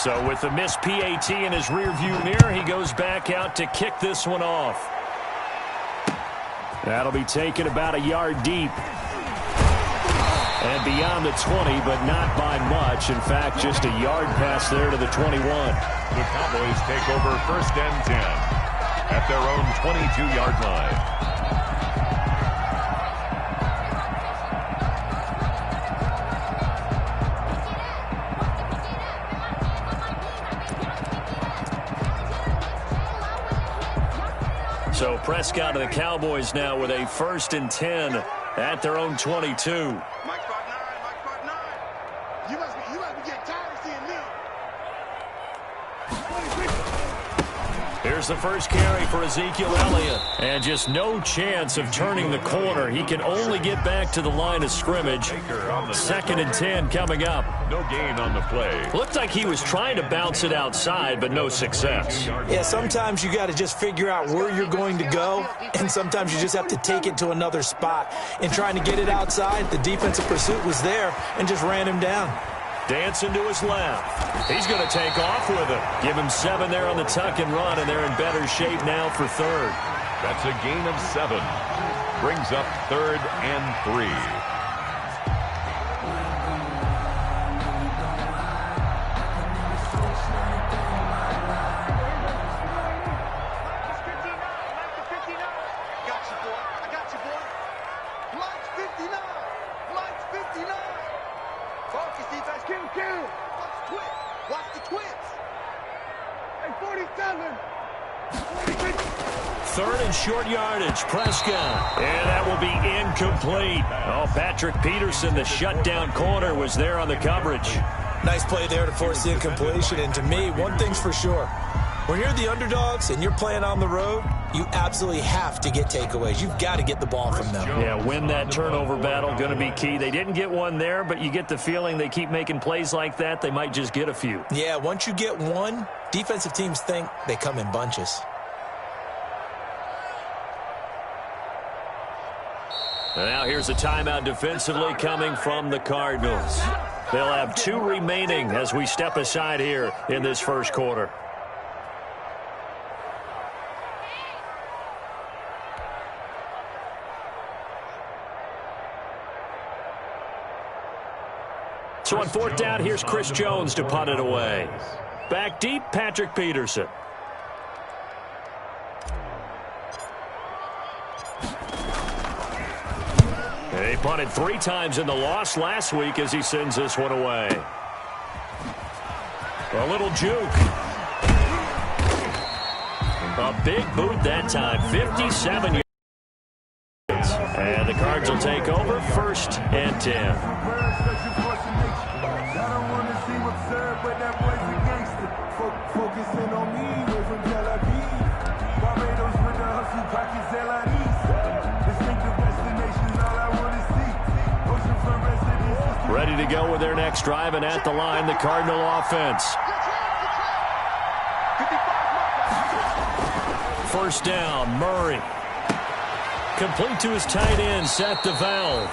So with the missed PAT in his rearview mirror, he goes back out to kick this one off. That'll be taken about a yard deep. And beyond the 20, but not by much. In fact, just a yard pass there to the 21. The Cowboys take over 1st and 10 at their own 22-yard line. So Prescott and the Cowboys now with a 1st and 10 at their own 22. Here's the first carry for Ezekiel Elliott. And just no chance of turning the corner. He can only get back to the line of scrimmage. 2nd and 10 coming up. No gain on the play. Looked like he was trying to bounce it outside, but no success. Yeah, sometimes you got to just figure out where you're going to go, and sometimes you just have to take it to another spot. In trying to get it outside, the defensive pursuit was there and just ran him down. Dancing to his left. He's going to take off with it. Give him 7 there on the tuck and run, and they're in better shape now for 3rd. That's a gain of 7. Brings up 3rd and 3. Short yardage, Prescott. And that will be incomplete. Oh, Patrick Peterson, the shutdown corner, was there on the coverage. Nice play there to force the incompletion. And to me, one thing's for sure. When you're the underdogs and you're playing on the road, you absolutely have to get takeaways. You've got to get the ball from them. Yeah, win that turnover battle, going to be key. They didn't get one there, but you get the feeling they keep making plays like that, they might just get a few. Yeah, once you get one, defensive teams think they come in bunches. Now here's a timeout defensively coming from the Cardinals. They'll have 2 remaining as we step aside here in this first quarter. So on 4th down, here's Chris Jones to punt it away. Back deep, Patrick Peterson. He punted 3 times in the loss last week as he sends this one away. A little juke. A big boot that time, 57 yards. And the Cards will take over 1st and 10. Ready to go with their next drive, and at the line, the Cardinal offense. 1st down, Murray. Complete to his tight end, Seth DeValve.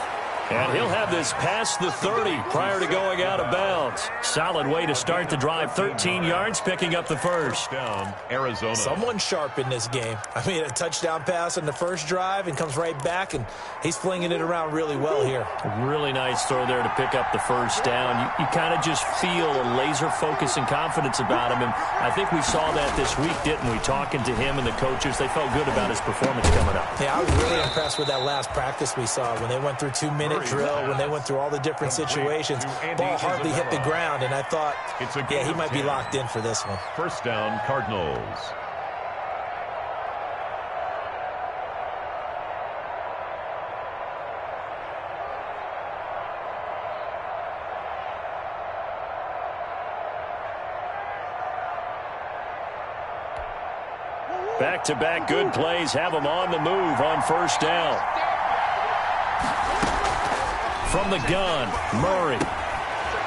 And he'll have this past the 30 prior to going out of bounds. Solid way to start the drive. 13 yards, picking up the first. Down, Arizona. Someone sharp in this game. I mean, a touchdown pass on the first drive and comes right back, and he's flinging it around really well here. Really nice throw there to pick up the first down. You kind of just feel a laser focus and confidence about him, and I think we saw that this week, didn't we? Talking to him and the coaches, they felt good about his performance coming up. Yeah, I was really impressed with that last practice we saw when they went through 2-minute drill, when they went through all the different situations. Ball hardly hit the ground, and I thought, yeah, he might be locked in for this one. 1st down, Cardinals. Back-to-back good plays have them on the move on 1st down. From the gun, Murray.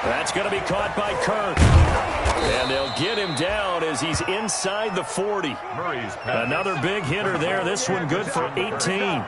That's going to be caught by Kirk. And they'll get him down as he's inside the 40. Another big hitter there. This one good for 18.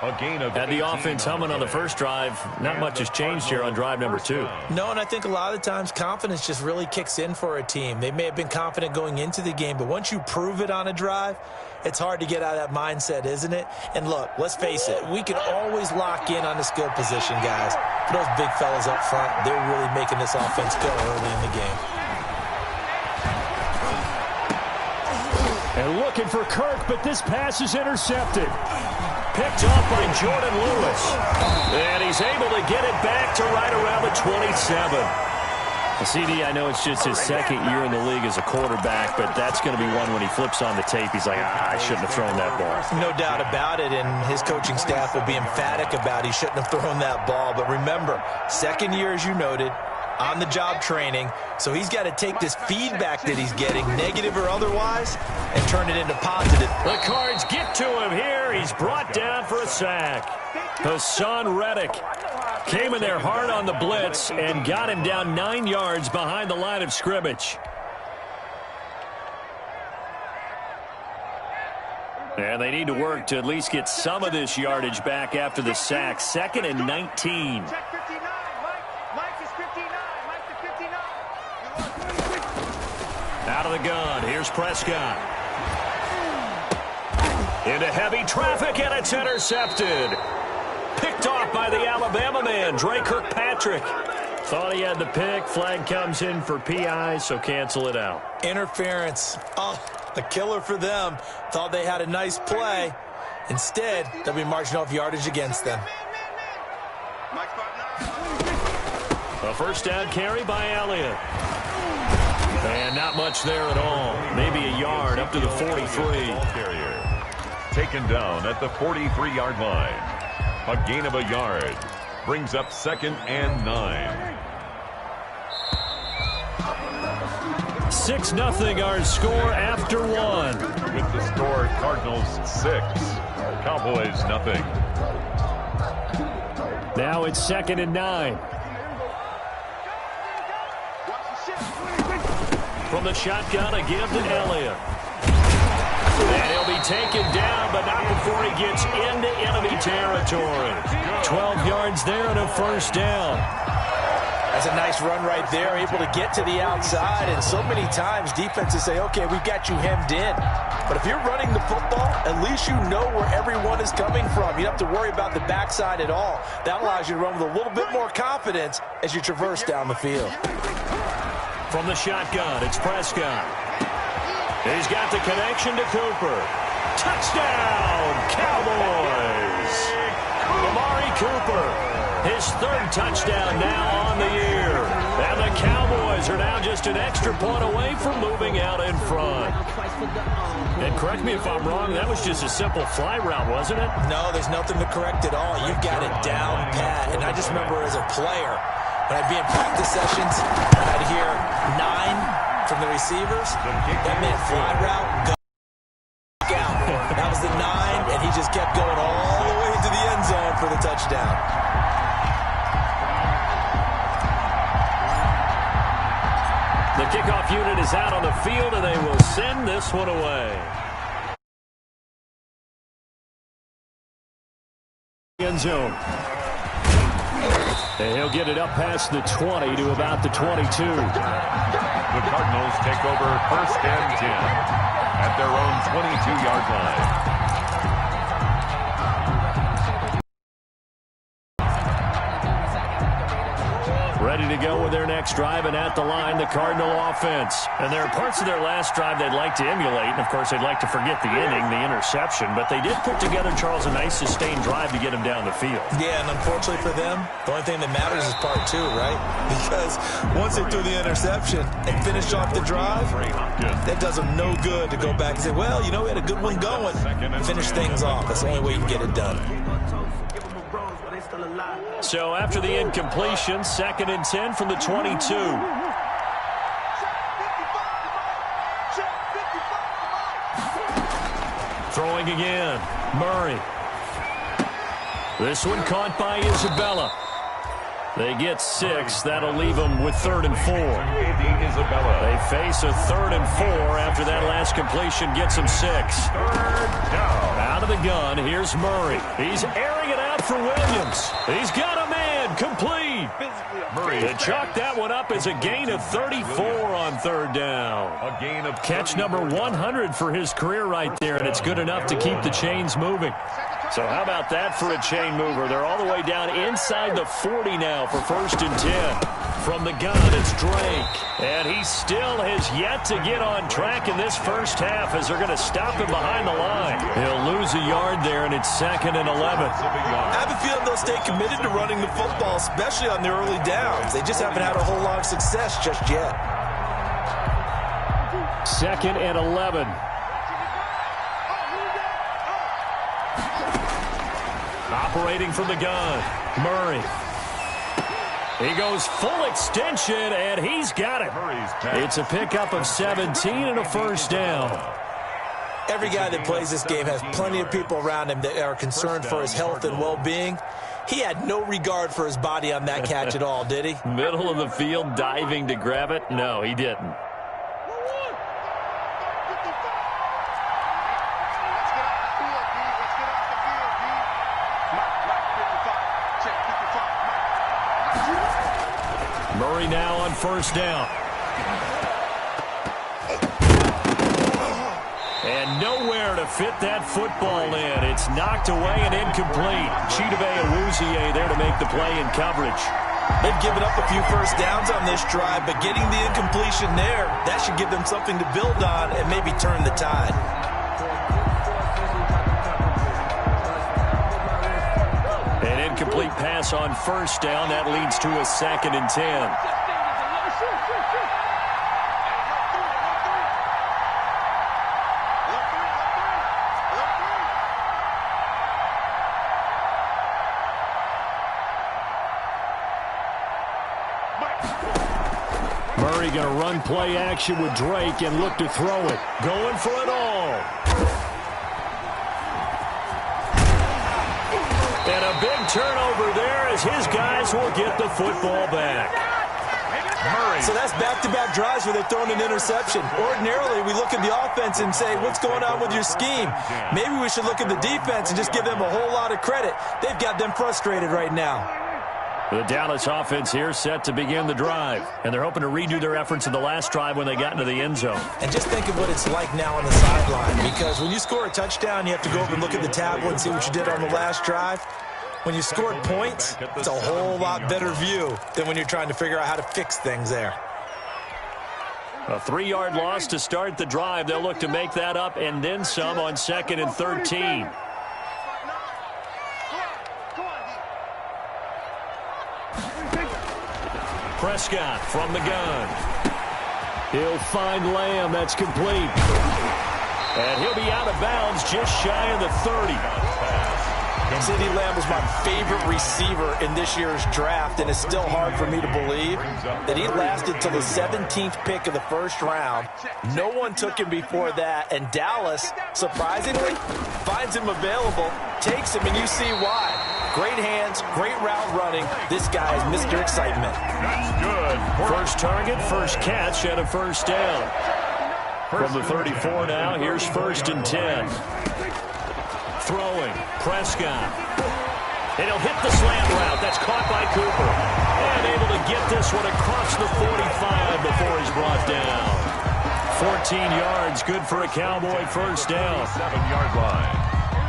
A gain of Had the offense humming on the first drive. Not much has changed here on drive number 2. No, and I think a lot of the times confidence just really kicks in for a team. They may have been confident going into the game, but once you prove it on a drive, it's hard to get out of that mindset, isn't it? And look, let's face it, we can always lock in on the skill position, guys. For those big fellas up front, they're really making this offense go early in the game. And looking for Kirk, but this pass is intercepted. Picked off by Jordan Lewis. And he's able to get it back to right around the 27. CD, I know it's just his second year in the league as a quarterback, but that's going to be one when he flips on the tape. He's like, I shouldn't have thrown that ball. No doubt about it, and his coaching staff will be emphatic about he shouldn't have thrown that ball. But remember, second year, as you noted, on-the-job training, so he's got to take this feedback that he's getting, negative or otherwise, and turn it into positive. The Cards get to him here. He's brought down for a sack. Hassan Reddick came in there hard on the blitz and got him down 9 yards behind the line of scrimmage. And they need to work to at least get some of this yardage back after the sack. 2nd and 19. Out of the gun, here's Prescott. Into heavy traffic, and it's intercepted. Picked off by the Alabama man, Dre Kirkpatrick. Thought he had the pick. Flag comes in for PI, so cancel it out. Interference. Oh, a killer for them. Thought they had a nice play. Instead, they'll be marching off yardage against them. A first down carry by Elliott. And not much there at all. Maybe a yard up to the 43. Carrier taken down at the 43-yard line. A gain of a yard brings up 2nd and 9. 6-0 our score after 1. With the score, Cardinals 6, Cowboys nothing. Now it's 2nd and 9. From the shotgun, a give to Elliott. And he'll be taken down, but not before he gets into enemy territory. 12 yards there and a first down. That's a nice run right there, able to get to the outside. And so many times defenses say, okay, we've got you hemmed in. But if you're running the football, at least you know where everyone is coming from. You don't have to worry about the backside at all. That allows you to run with a little bit more confidence as you traverse down the field. From the shotgun, it's Prescott. He's got the connection to Cooper. Touchdown, Cowboys! Amari Cooper, his 3rd touchdown now on the year. And the Cowboys are now just an extra point away from moving out in front. And correct me if I'm wrong, that was just a simple fly route, wasn't it? No, there's nothing to correct at all. You've got it down pat. And I just remember as a player, when I'd be in practice sessions, and I'd hear 9 from the receivers. That meant fly route, go out. That was the 9, and he just kept going all the way into the end zone for the touchdown. The kickoff unit is out on the field, and they will send this one away. End zone. And he'll get it up past the 20 to about the 22. The Cardinals take over 1st and 10 at their own 22-yard line. Ready to go with their next drive, and at the line, the Cardinal offense. And there are parts of their last drive they'd like to emulate, and of course they'd like to forget the inning, the interception, but they did put together, Charles, a nice sustained drive to get him down the field. Yeah, and unfortunately for them, the only thing that matters is part 2, right? Because once they threw the interception and finished off the drive, that does them no good to go back and say, well, you know, we had a good one going. Finish things off. That's the only way you can get it done. So after the incompletion, 2nd and 10 from the 22. Throwing again, Murray. This one caught by Isabella. They get 6. That'll leave them with 3rd and 4. They face a 3rd and 4 after that last completion gets them 6. Out of the gun, here's Murray. He's airing it out for Williams. He's got a man, complete. They chalk that one up as a gain of 34 on 3rd down. Catch number 100 for his career right there, and it's good enough to keep the chains moving. So how about that for a chain mover? They're all the way down inside the 40 now for 1st and 10. From the gun, it's Drake. And he still has yet to get on track in this first half as they're going to stop him behind the line. He'll lose a yard there, and it's 2nd and 11. I have a feeling they'll stay committed to running the football, especially on the early downs. They just haven't had a whole lot of success just yet. 2nd and 11. Operating from the gun, Murray. He goes full extension, and he's got it. It's a pickup of 17 and a 1st down. Every guy that plays this game has plenty of people around him that are concerned for his health and well-being. He had no regard for his body on that catch at all, did he? Middle of the field, diving to grab it? No, he didn't. Murray now on 1st down. And nowhere to fit that football in. It's knocked away and incomplete. Chidobe Awuzie there to make the play in coverage. They've given up a few 1st downs on this drive, but getting the incompletion there, that should give them something to build on and maybe turn the tide. An incomplete pass on 1st down. That leads to a 2nd and 10. Murray going to run play action with Drake and look to throw it. Going for it all. And a big turnover there as his guys will get the football back. Murray. So that's back-to-back drives where they're throwing an interception. Ordinarily, we look at the offense and say, what's going on with your scheme? Maybe we should look at the defense and just give them a whole lot of credit. They've got them frustrated right now. The Dallas offense here set to begin the drive. And they're hoping to redo their efforts in the last drive when they got into the end zone. And just think of what it's like now on the sideline. Because when you score a touchdown, you have to go over and look at the tablet and see what you did on the last drive. When you scored points, it's a whole lot better view than when you're trying to figure out how to fix things there. A 3-yard loss to start the drive. They'll look to make that up and then some on 2nd and 13. Prescott from the gun. He'll find Lamb. That's complete. And he'll be out of bounds just shy of the 30. C.D. Lamb was my favorite receiver in this year's draft, and it's still hard for me to believe that he lasted till the 17th pick of the 1st round. No one took him before that, and Dallas, surprisingly, finds him available, takes him, and you see why. Great hands, great route running. This guy is Mr. Excitement. That's good. First target, first catch, and a 1st down. From the 34 now, here's 1st and 10. Throwing, Prescott. And he'll hit the slant route. That's caught by Cooper. And able to get this one across the 45 before he's brought down. 14 yards, good for a Cowboy 1st down. 7-yard line.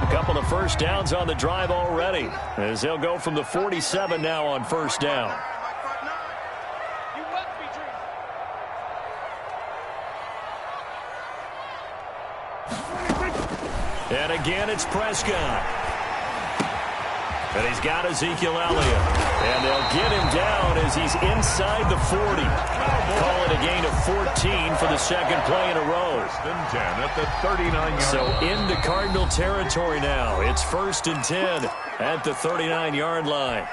A couple of 1st downs on the drive already, as they'll go from the 47 now on 1st down. And again, it's Prescott. And he's got Ezekiel Elliott. And they'll get him down as he's inside the 40. Call it a gain of 14 for the 2nd play in a row. 1st and 10 at the 39-yard So line. into Cardinal territory now. It's 1st and 10 at the 39-yard line.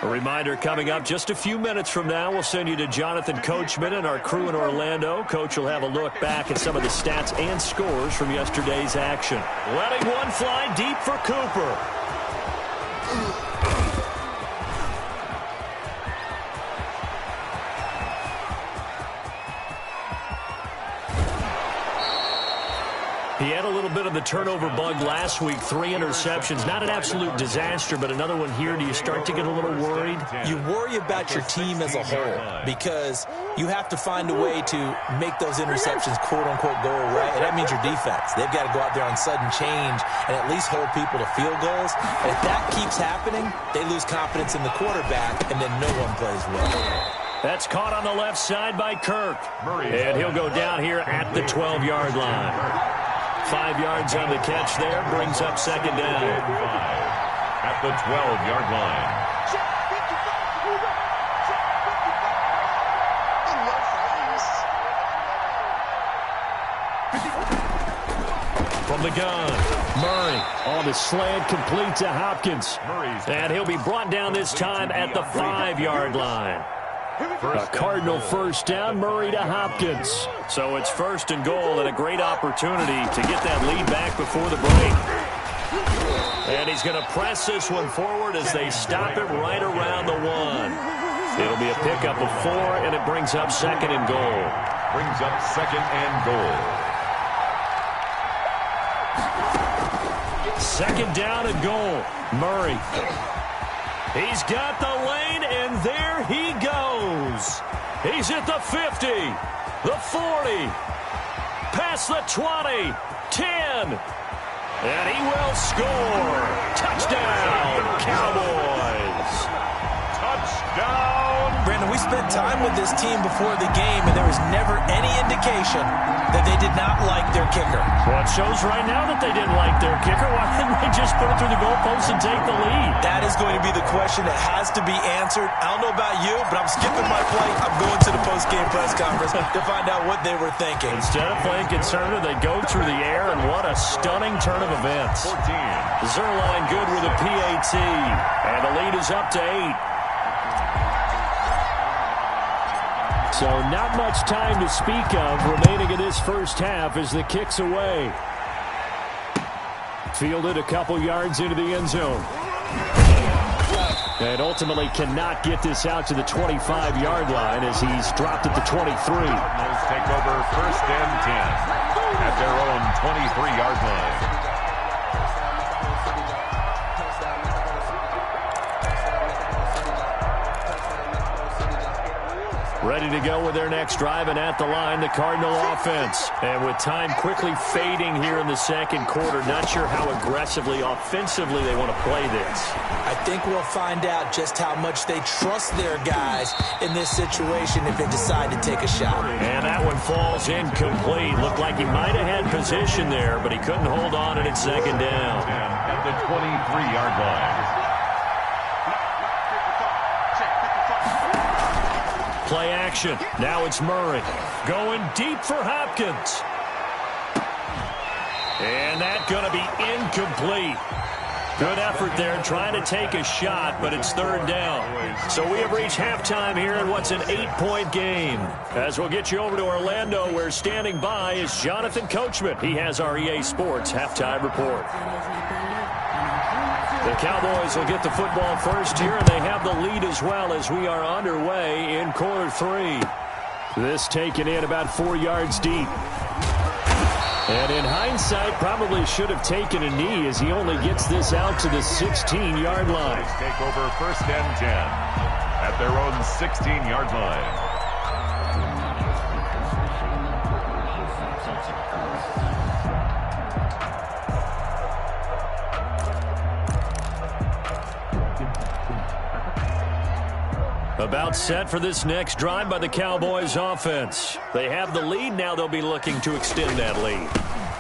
A reminder coming up just a few minutes from now. We'll send you to Jonathan Coachman and our crew in Orlando. Coach will have a look back at some of the stats and scores from yesterday's action. Letting one fly deep for Cooper. He had a little bit of the turnover bug last week, 3 interceptions. Not an absolute disaster, but another one here. Do you start to get a little worried? You worry about your team as a whole because you have to find a way to make those interceptions, quote-unquote, go away. And that means your defense. They've got to go out there on sudden change and at least hold people to field goals. And if that keeps happening, they lose confidence in the quarterback, and then no one plays well. That's caught on the left side by Kirk. And he'll go down here at the 12-yard line. 5 yards on the catch there, brings up second down. At the 12-yard line. From the gun, Murray on the slant, complete to Hopkins. And he'll be brought down this time at the 5-yard line. A Cardinal first down, Murray to Hopkins. So it's first and goal and a great opportunity to get that lead back before the break. And he's going to press this one forward as they stop it right around the 1. It'll be a pickup of 4, and it brings up second and goal. Brings up second and goal. Second down and goal. Murray. He's got the lane, and there he goes. He's at the 50, the 40, past the 20, 10, and he will score. Touchdown, Cowboys. Touchdown. Brandon, we spent time with this team before the game, and there was never any indication that they did not like their kicker. Well, it shows right now that they didn't like their kicker. Why didn't they just put it through the goalpost and take the lead? That is going to be the question that has to be answered. I don't know about you, but I'm skipping my plate. I'm going to the post-game press conference to find out what they were thinking. Instead of playing conservative, they go through the air, and what a stunning turn of events. 14. Zerline good with a PAT, and the lead is up to 8. So not much time to speak of remaining in this first half as the kick's away. Fielded a couple yards into the end zone. And ultimately cannot get this out to the 25-yard line as he's dropped at the 23. Cardinals take over first and 10 at their own 23-yard line. Ready to go with their next drive, and at the line, the Cardinal offense. And with time quickly fading here in the second quarter, not sure how aggressively, offensively they want to play this. I think we'll find out just how much they trust their guys in this situation if they decide to take a shot. And that one falls incomplete. Looked like he might have had position there, but he couldn't hold on, and it's second down. At the 23-yard line. Play action. Now it's Murray. Going deep for Hopkins. And that's going to be incomplete. Good effort there trying to take a shot, but it's third down. So we have reached halftime here in what's an 8-point game. As we'll get you over to Orlando, where standing by is Jonathan Coachman. He has our EA Sports halftime report. The Cowboys will get the football first here, and they have the lead as well as we are underway in quarter 3. This taken in about 4 yards deep. And in hindsight, probably should have taken a knee as he only gets this out to the 16-yard line. Take over first and 10 at their own 16-yard line. About set for this next drive by the Cowboys offense. They have the lead. Now they'll be looking to extend that lead.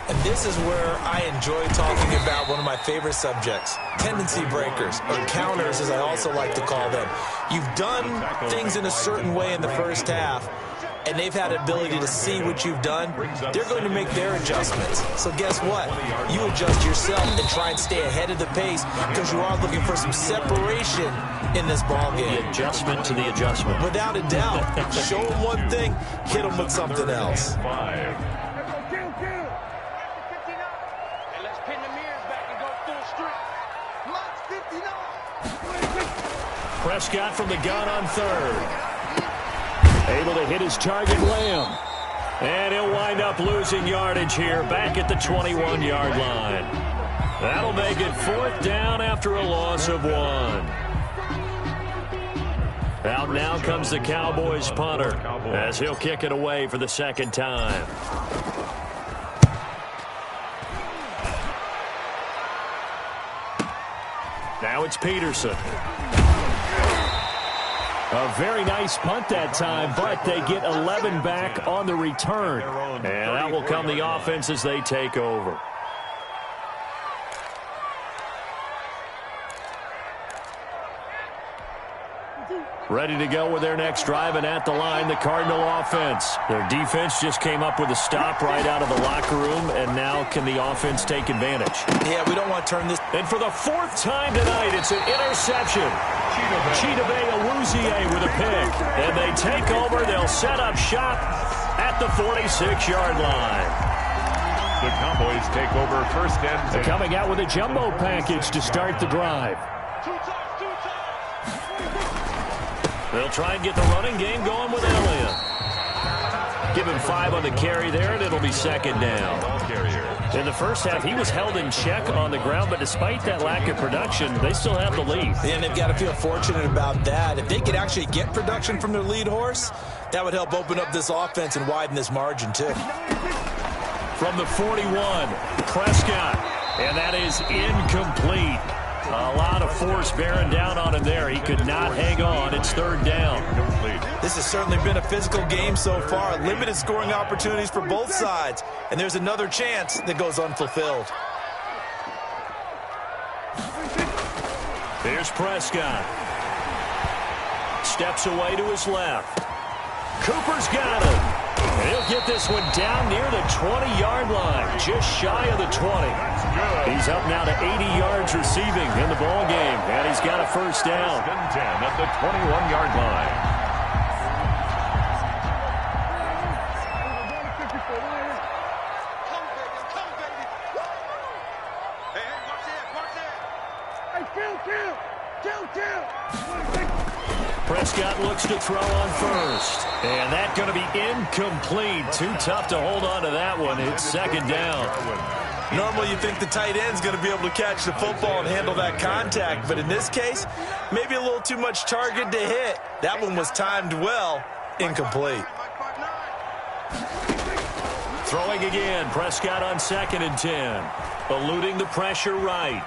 And this is where I enjoy talking about one of my favorite subjects, tendency breakers, or counters as I also like to call them. You've done things in a certain way in the first half, and they've had an ability to see what you've done. They're going to make their adjustments. So guess what? You adjust yourself and try and stay ahead of the pace because you are looking for some separation in this ball game. The adjustment to the adjustment. Without a doubt. Show them one thing, hit them with something else. Prescott from the gun on third. Able to hit his target, Lamb. And he'll wind up losing yardage here back at the 21-yard line. That'll make it 4th down after a loss of 1. Out now comes the Cowboys punter as he'll kick it away for the 2nd time. Now it's Peterson. A very nice punt that time, but they get 11 back on the return. And that will come the offense as they take over. Ready to go with their next drive, and at the line, the Cardinal offense. Their defense just came up with a stop right out of the locker room, and now can the offense take advantage? Yeah, we don't want to turn this. And for the 4th time tonight, it's an interception. Chidobe Awuzie with a pick. And they take over. They'll set up shop at the 46-yard line. The Cowboys take over 1st and 10. They're coming out with a jumbo package to start the drive. They'll try and get the running game going with Elliott. Give him 5 on the carry there, and it'll be 2nd down. In the first half, he was held in check on the ground, but despite that lack of production, they still have the lead. And they've got to feel fortunate about that. If they could actually get production from their lead horse, that would help open up this offense and widen this margin, too. From the 41, Prescott, and that is incomplete. A lot of force bearing down on him there. He could not hang on. It's 3rd down. This has certainly been a physical game so far. Limited scoring opportunities for both sides. And there's another chance that goes unfulfilled. Here's Prescott. Steps away to his left. Cooper's got him. And he'll get this one down near the 20-yard line, just shy of the 20. He's up now to 80 yards receiving in the ball game, and he's got a 1st down. 10 at the 21-yard line. Prescott looks to throw on 1st. And that's going to be incomplete. Too tough to hold on to that one. It's 2nd down. Normally you think the tight end's going to be able to catch the football and handle that contact. But in this case, maybe a little too much target to hit. That one was timed well. Incomplete. Throwing again. Prescott on 2nd and 10. Eluding the pressure right.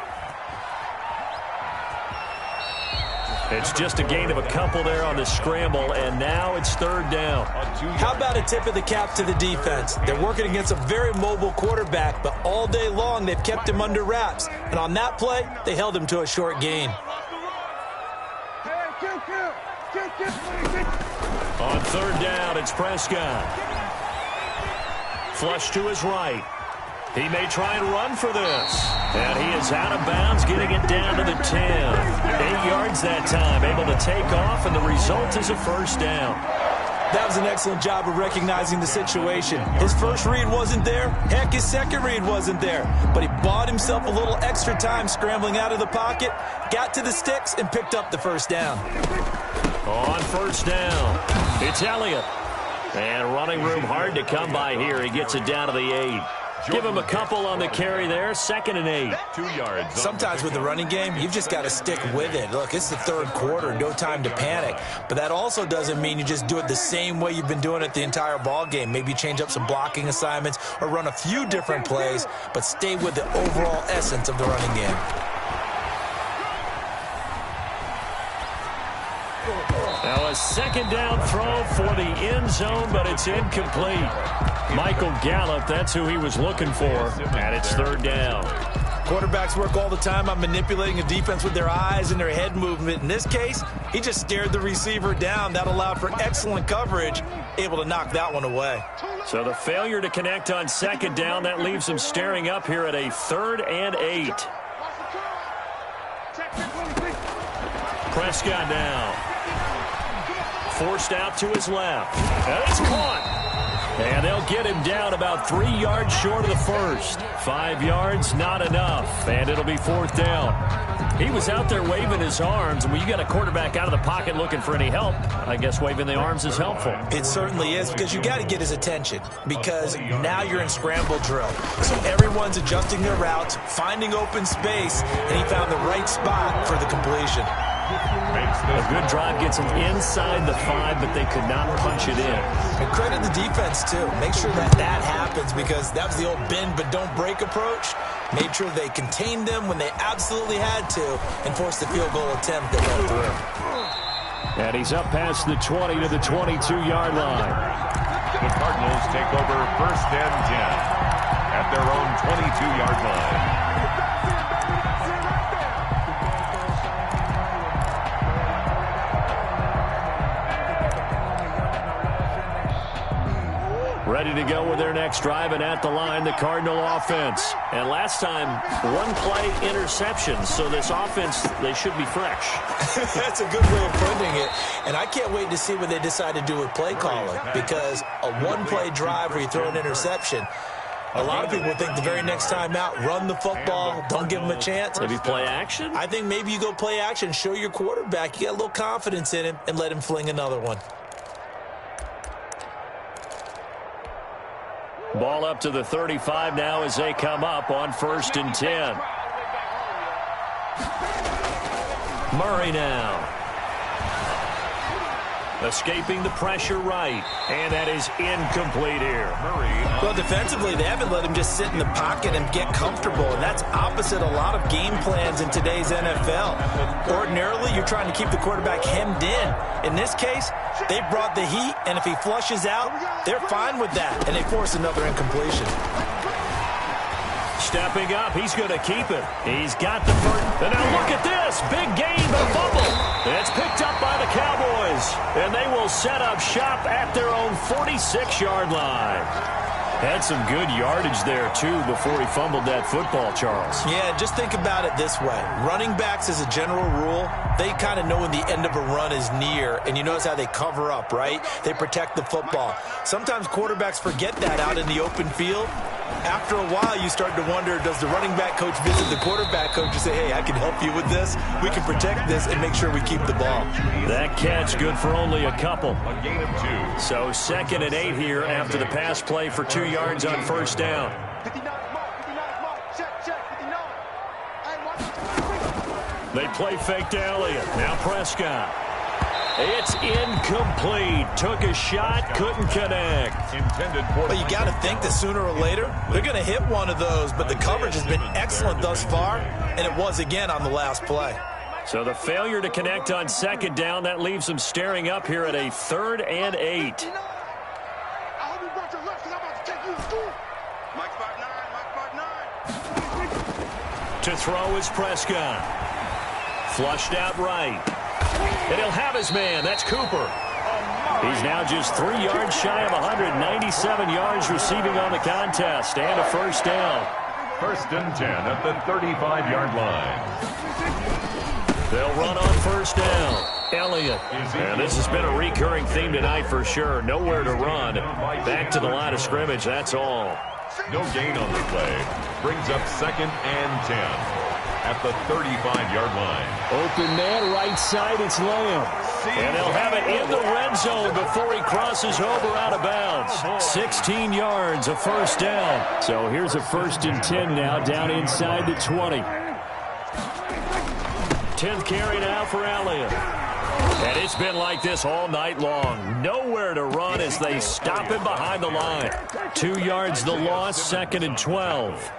It's just a gain of a couple there on the scramble, and now it's 3rd down. How about a tip of the cap to the defense? They're working against a very mobile quarterback, but all day long they've kept him under wraps. And on that play, they held him to a short gain. On 3rd down, it's Prescott. Flush to his right. He may try and run for this. And he is out of bounds, getting it down to the 10. 8 yards that time, able to take off, and the result is a 1st down. That was an excellent job of recognizing the situation. His first read wasn't there. Heck, his second read wasn't there. But he bought himself a little extra time scrambling out of the pocket, got to the sticks, and picked up the 1st down. On 1st down, it's Elliott. And running room hard to come by here. He gets it down to the 8. Give him a couple on the carry there. 2nd and 8. 2 yards. Sometimes with the running game, you've just got to stick with it. Look, it's the 3rd quarter. No time to panic. But that also doesn't mean you just do it the same way you've been doing it the entire ball game. Maybe change up some blocking assignments or run a few different plays, but stay with the overall essence of the running game. Now a 2nd down throw for the end zone, but it's incomplete. Michael Gallup, that's who he was looking for, and it's 3rd down. Quarterbacks work all the time on manipulating a defense with their eyes and their head movement. In this case, he just stared the receiver down. That allowed for excellent coverage, able to knock that one away. So the failure to connect on 2nd down, that leaves him staring up here at a 3rd and 8. Prescott now. Forced out to his left. And it's caught. And they'll get him down about 3 yards short of the first. 5 yards, not enough. And it'll be 4th down. He was out there waving his arms, and when you got a quarterback out of the pocket looking for any help, I guess waving the arms is helpful. It certainly is, because you got to get his attention, because now you're in scramble drill. So everyone's adjusting their routes, finding open space, and he found the right spot for the completion. A good drive gets him inside the 5, but they could not punch it in. And credit the defense, too. Make sure that happens, because that was the old bend but don't break approach. Made sure they contained them when they absolutely had to and forced the field goal attempt that went through. And he's up past the 20 to the 22-yard line. The Cardinals take over 1st and 10 at their own 22-yard line. Ready to go with their next drive, and at the line, the Cardinal offense. And last time, 1-play interception, so this offense, they should be fresh. That's a good way of putting it. And I can't wait to see what they decide to do with play calling, because a 1-play drive where you throw an interception, a lot of people think the very next time out, run the football, don't give them a chance. Maybe play action? I think maybe you go play action, show your quarterback you got a little confidence in him, and let him fling another one. Ball up to the 35 now as they come up on 1st and 10. Murray now. Escaping the pressure right. And that is incomplete here. Well, defensively, they haven't let him just sit in the pocket and get comfortable. And that's opposite a lot of game plans in today's NFL. Ordinarily, you're trying to keep the quarterback hemmed in. In this case, they brought the heat, and if he flushes out, they're fine with that. And they force another incompletion. Stepping up, he's going to keep it. He's got the first. And now look at this. Big gain, but fumble. It's picked up by the Cowboys. And they will set up shop at their own 46-yard line. Had some good yardage there, too, before he fumbled that football, Charles. Yeah, just think about it this way. Running backs, as a general rule, they kind of know when the end of a run is near, and you notice how they cover up, right? They protect the football. Sometimes quarterbacks forget that out in the open field. After a while, you start to wonder, does the running back coach visit the quarterback coach and say, hey, I can help you with this? We can protect this and make sure we keep the ball. That catch good for only a couple. A gain of 2. So 2nd and 8 here after the pass play for 2 yards on 1st down. They play fake to Elliott. Now Prescott. It's incomplete. Took a shot, couldn't connect. Intended for. Well, you got to think that sooner or later they're going to hit one of those, but the coverage has been excellent thus far, and it was again on the last play. So the failure to connect on 2nd down, that leaves them staring up here at a 3rd and 8. To throw is Prescott. Flushed out right. And he'll have his man. That's Cooper. He's now just 3 yards shy of 197 yards receiving on the contest. And a 1st down. 1st and 10 at the 35-yard line. They'll run on 1st down. Elliott. And this has been a recurring theme tonight for sure. Nowhere to run. Back to the line of scrimmage. That's all. No gain on the play. Brings up 2nd and 10. At the 35-yard line. Open man, right side, it's Lamb. And they'll have it in the red zone before he crosses over out of bounds. 16 yards, a 1st down. So here's a 1st and 10 now, down inside the 20. 10th carry now for Elliott. And it's been like this all night long. Nowhere to run as they stop him behind the line. 2 yards the loss, 2nd and 12.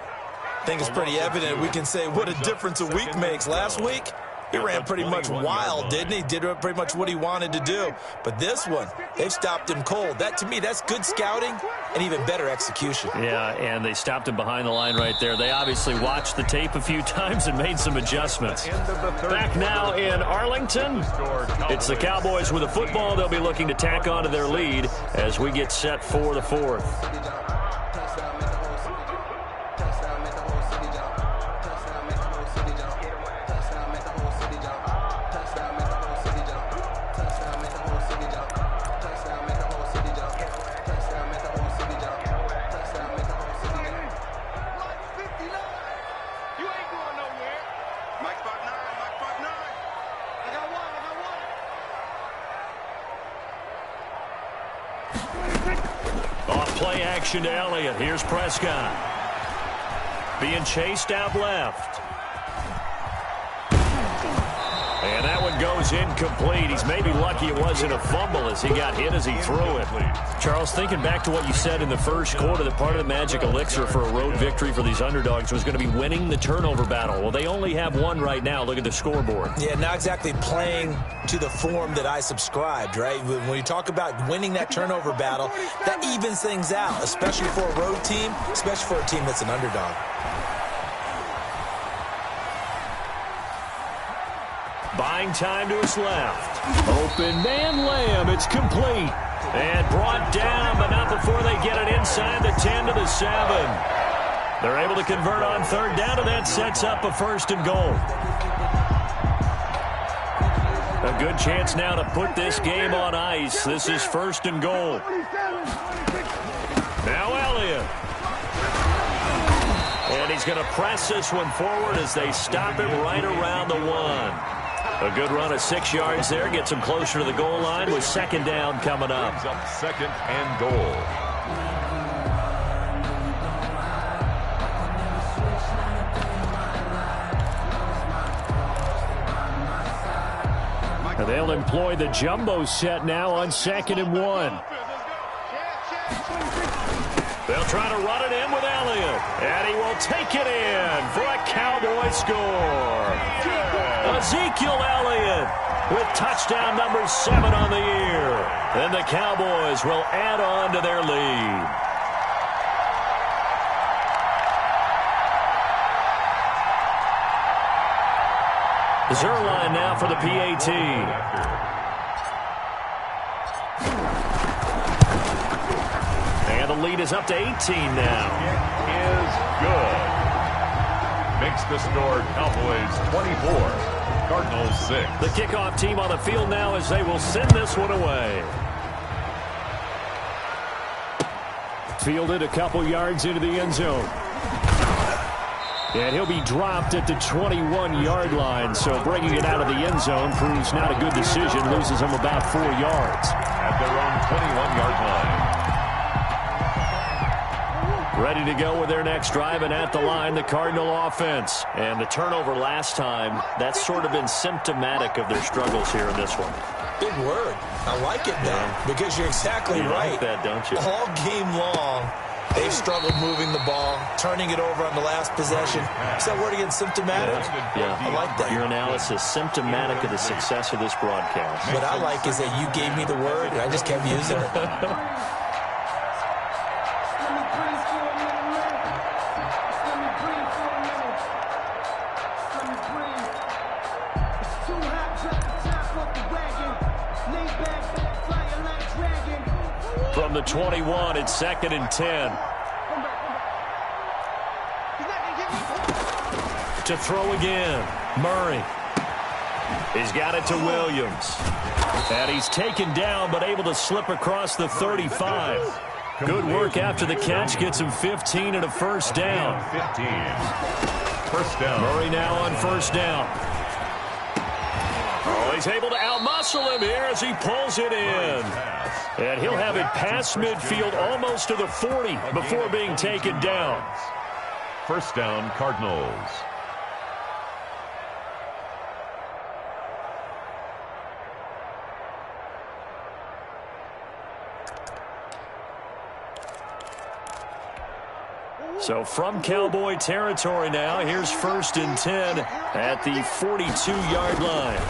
I think it's pretty evident. We can say what a difference a week makes. Last week, he ran pretty much wild, didn't he? Did pretty much what he wanted to do. But this one, they've stopped him cold. That, to me, that's good scouting and even better execution. Yeah, and they stopped him behind the line right there. They obviously watched the tape a few times and made some adjustments. Back now in Arlington, it's the Cowboys with the football. They'll be looking to tack on to their lead as we get set for the 4th. action to Elliott. Here's Prescott. Being chased out left. And that one goes incomplete. He's maybe lucky it wasn't a fumble as he got hit as he threw it. Charles, thinking back to what you said in the first quarter, that part of the magic elixir for a road victory for these underdogs was going to be winning the turnover battle. Well, they only have one right now. Look at the scoreboard. Yeah, not exactly playing to the form that I subscribed, right? When you talk about winning that turnover battle, that evens things out, especially for a road team, especially for a team that's an underdog. Buying time to his left. Open man Lamb. It's complete. And brought down, but not before they get it inside the 10 to the 7. They're able to convert on third down, and that sets up a 1st and goal. A good chance now to put this game on ice. This is 1st and goal. Now Elliott. And he's going to press this one forward as they stop it right around the 1. A good run of 6 yards there. Gets him closer to the goal line with 2nd down coming up. Brings up 2nd and goal. And they'll employ the jumbo set now on 2nd and 1. They'll try to run it in with Elliott. And he will take it in for a Cowboy score. Ezekiel Elliott with touchdown number 7 on the year. And the Cowboys will add on to their lead. Zerline now for the PAT. And the lead is up to 18 now. It is good. Makes the score Cowboys 24. Cardinals 6. The kickoff team on the field now as they will send this one away. Fielded a couple yards into the end zone. And he'll be dropped at the 21-yard line, so bringing it out of the end zone proves not a good decision. Loses him about 4 yards. At their own 21-yard line. Ready to go with their next drive, and at the line, the Cardinal offense. And the turnover last time, that's sort of been symptomatic of their struggles here in this one. Big word. I like it, though, because you're exactly right. You like that, don't you? All game long, they've struggled moving the ball, turning it over on the last possession. Is that word again, symptomatic? Yeah. I like that. Your analysis, symptomatic of the success of this broadcast. What I like is that you gave me the word, and I just kept using it. From the 21, it's 2nd and 10. To throw again, Murray. He's got it to Williams. And he's taken down, but able to slip across the 35. Good work after the catch. Gets him 15 and a 1st down. 15. 1st down. Murray now on 1st down. Oh, he's able to outmuscle him here as he pulls it in. And he'll have it past midfield almost to the 40 before being taken down. 1st down, Cardinals. So from Cowboy territory now, here's 1st and 10 at the 42-yard line.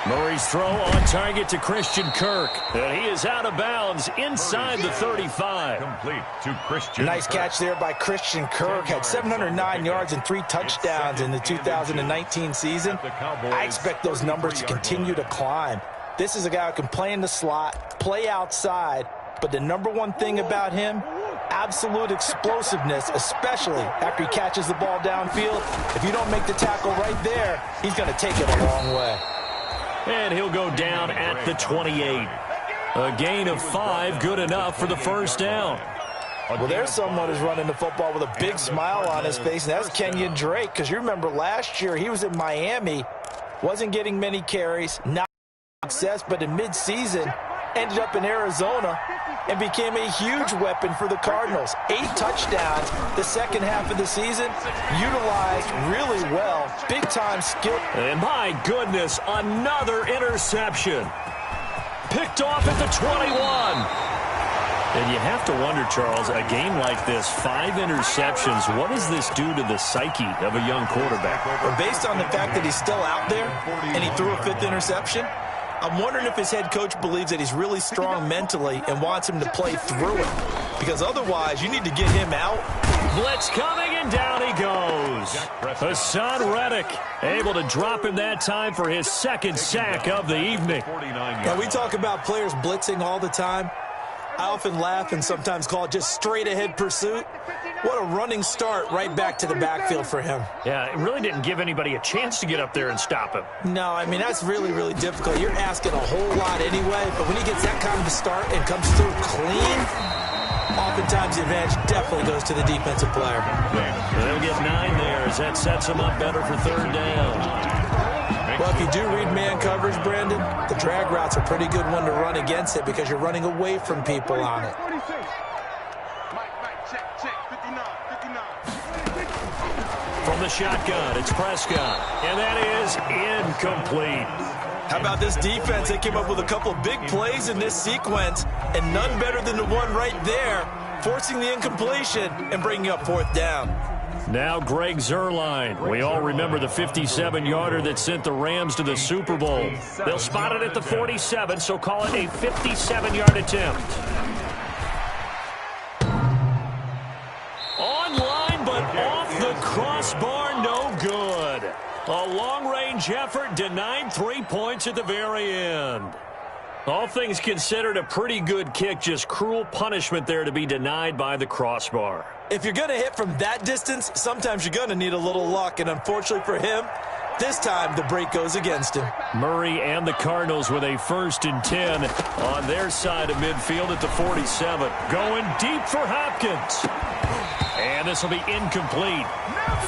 Murray's throw on target to Christian Kirk. And he is out of bounds inside the 35. Complete to Christian. Nice catch there by Christian Kirk. Had 709 yards and 3 touchdowns in the 2019 season. I expect those numbers to continue to climb. This is a guy who can play in the slot, play outside, but the number one thing about him, absolute explosiveness, especially after he catches the ball downfield. If you don't make the tackle right there, he's going to take it a long way. And he'll go down at the 28. A gain of 5, good enough for the 1st down. Well, there's someone who's running the football with a big smile on his face, and that's Kenyon Drake, because you remember last year he was in Miami, wasn't getting many carries, not success, but in midseason ended up in Arizona, and became a huge weapon for the Cardinals. 8 touchdowns the second half of the season, utilized really well. Big-time skill. And my goodness, another interception. Picked off at the 21. And you have to wonder, Charles, a game like this, 5 interceptions, what does this do to the psyche of a young quarterback? Well, based on the fact that he's still out there and he threw a 5th interception, I'm wondering if his head coach believes that he's really strong mentally and wants him to play through it. Because otherwise, you need to get him out. Blitz coming, and down he goes. Hassan Reddick able to drop him that time for his 2nd sack of the evening. Now, we talk about players blitzing all the time. I often laugh and sometimes call it just straight-ahead pursuit. What a running start right back to the backfield for him. Yeah, it really didn't give anybody a chance to get up there and stop him. No, I mean, that's really, really difficult. You're asking a whole lot anyway, but when he gets that kind of a start and comes through clean, oftentimes the advantage definitely goes to the defensive player. They'll get 9 there as that sets them up better for 3rd down. Well, if you do read man coverage, Brandon, the drag route's a pretty good one to run against it because you're running away from people on it. From the shotgun, it's Prescott, and that is incomplete. How about this defense? They came up with a couple of big plays in this sequence, and none better than the one right there, forcing the incompletion and bringing up 4th down. Now Greg Zuerlein. We all remember the 57-yarder that sent the Rams to the Super Bowl. They'll spot it at the 47, so call it a 57-yard attempt. Online, but off the crossbar, no good. A long-range effort denied 3 points at the very end. All things considered, a pretty good kick, just cruel punishment there to be denied by the crossbar. If you're going to hit from that distance, sometimes you're going to need a little luck, and unfortunately for him, this time the break goes against him. Murray and the Cardinals with a 1st and 10 on their side of midfield at the 47. Going deep for Hopkins. And this will be incomplete.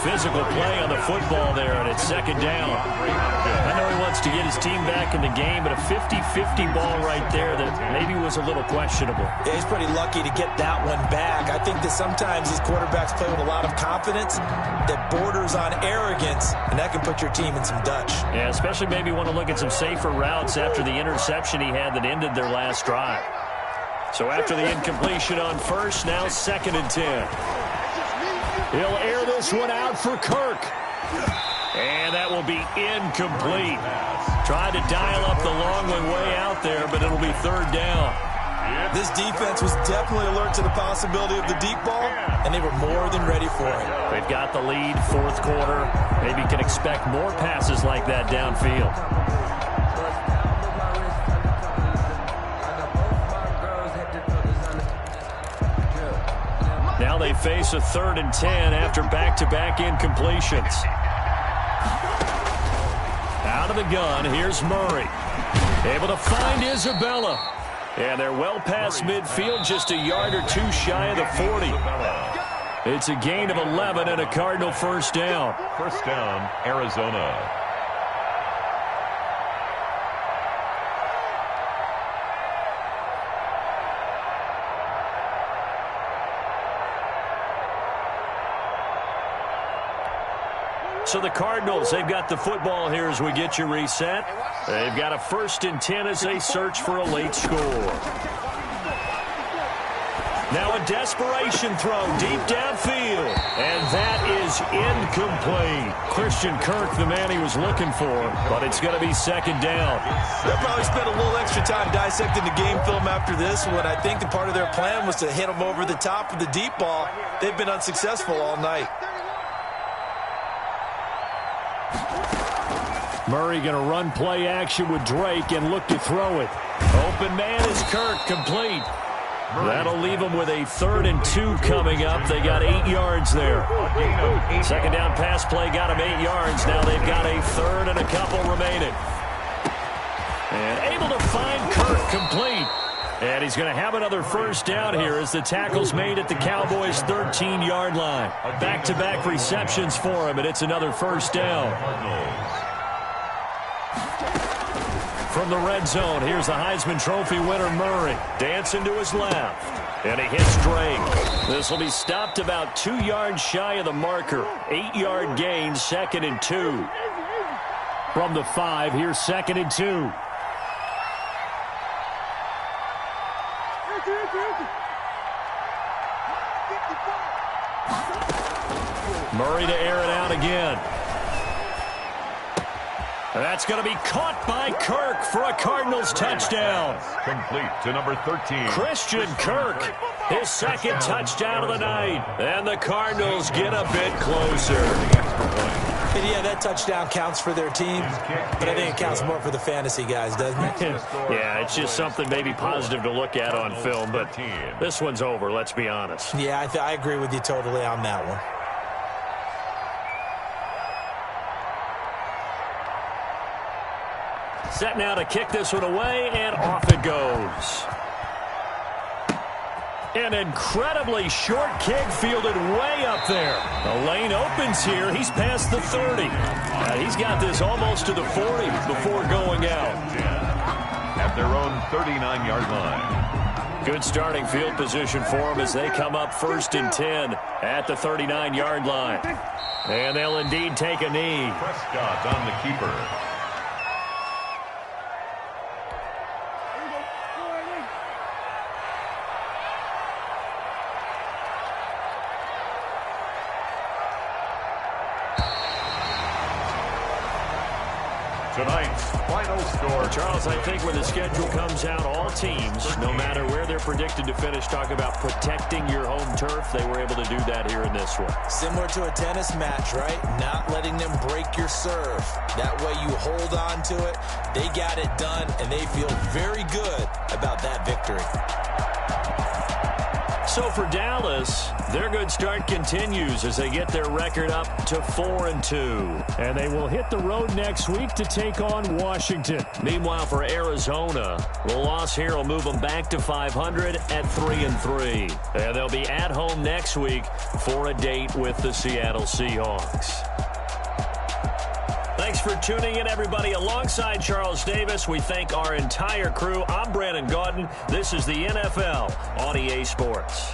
Physical play on the football there, and it's 2nd down. I know he wants to get his team back in the game, but a 50-50 ball right there that maybe was a little questionable. Yeah, he's pretty lucky to get that one back. I think that sometimes these quarterbacks play with a lot of confidence that borders on arrogance, and that can put your team in some Dutch. Yeah, especially maybe want to look at some safer routes after the interception he had that ended their last drive. So after the incompletion on 1st, now 2nd and 10. He'll air this one out for Kirk. And that will be incomplete. Tried to dial up the long one way out there, but it'll be 3rd down. This defense was definitely alert to the possibility of the deep ball, and they were more than ready for it. They've got the lead, 4th quarter. Maybe can expect more passes like that downfield. Now they face a 3rd and 10 after back-to-back incompletions. Out of the gun, here's Murray. Able to find Isabella. And they're well past midfield, just a yard or 2 shy of the 40. It's a gain of 11 and a Cardinal 1st down. 1st down, Arizona. So the Cardinals, they've got the football here as we get you reset. They've got a 1st and 10 as they search for a late score. Now a desperation throw deep downfield. And that is incomplete. Christian Kirk, the man he was looking for, but it's going to be 2nd down. They'll probably spend a little extra time dissecting the game film after this one. I think the part of their plan was to hit them over the top of the deep ball. They've been unsuccessful all night. Murray going to run play action with Drake and look to throw it. Open man is Kirk, complete. That'll leave them with a 3rd and 2 coming up. They got 8 yards there. 2nd down pass play got them 8 yards. Now they've got a 3rd and a couple remaining. And able to find Kirk, complete. And he's going to have another 1st down here as the tackle's made at the Cowboys' 13-yard line. Back-to-back receptions for him, and it's another 1st down. from the red zone. Here's the Heisman Trophy winner, Murray. Dancing to his left. And he hits Drake. This will be stopped about 2 yards shy of the marker. 8-yard gain, 2nd and 2. From the 5, here's 2nd and 2. Murray to air it out again. That's going to be caught by Kirk for a Cardinals touchdown. Complete to number 13. Christian Kirk, his 2nd touchdown of the night. And the Cardinals get a bit closer. And yeah, that touchdown counts for their team, but I think it counts more for the fantasy guys, doesn't it? Yeah, it's just something maybe positive to look at on film, but this one's over, let's be honest. Yeah, I agree with you totally on that one. Set now to kick this one away, and off it goes. An incredibly short kick fielded way up there. The lane opens here. He's past the 30. He's got this almost to the 40 before going out. At their own 39-yard line. Good starting field position for them as they come up 1st and 10 at the 39-yard line. And they'll indeed take a knee. Prescott on the keeper. Tonight's final score. Charles, I think when the schedule comes out, all teams, no matter where they're predicted to finish, talk about protecting your home turf. They were able to do that here in this one. Similar to a tennis match, right? Not letting them break your serve. That way you hold on to it. They got it done, and they feel very good about that victory. So for Dallas, their good start continues as they get their record up to 4-2. And they will hit the road next week to take on Washington. Meanwhile, for Arizona, the loss here will move them back to 500 at 3-3. And they'll be at home next week for a date with the Seattle Seahawks. Thanks for tuning in, everybody. Alongside Charles Davis, we thank our entire crew. I'm Brandon Gaudin. This is the NFL on EA Sports.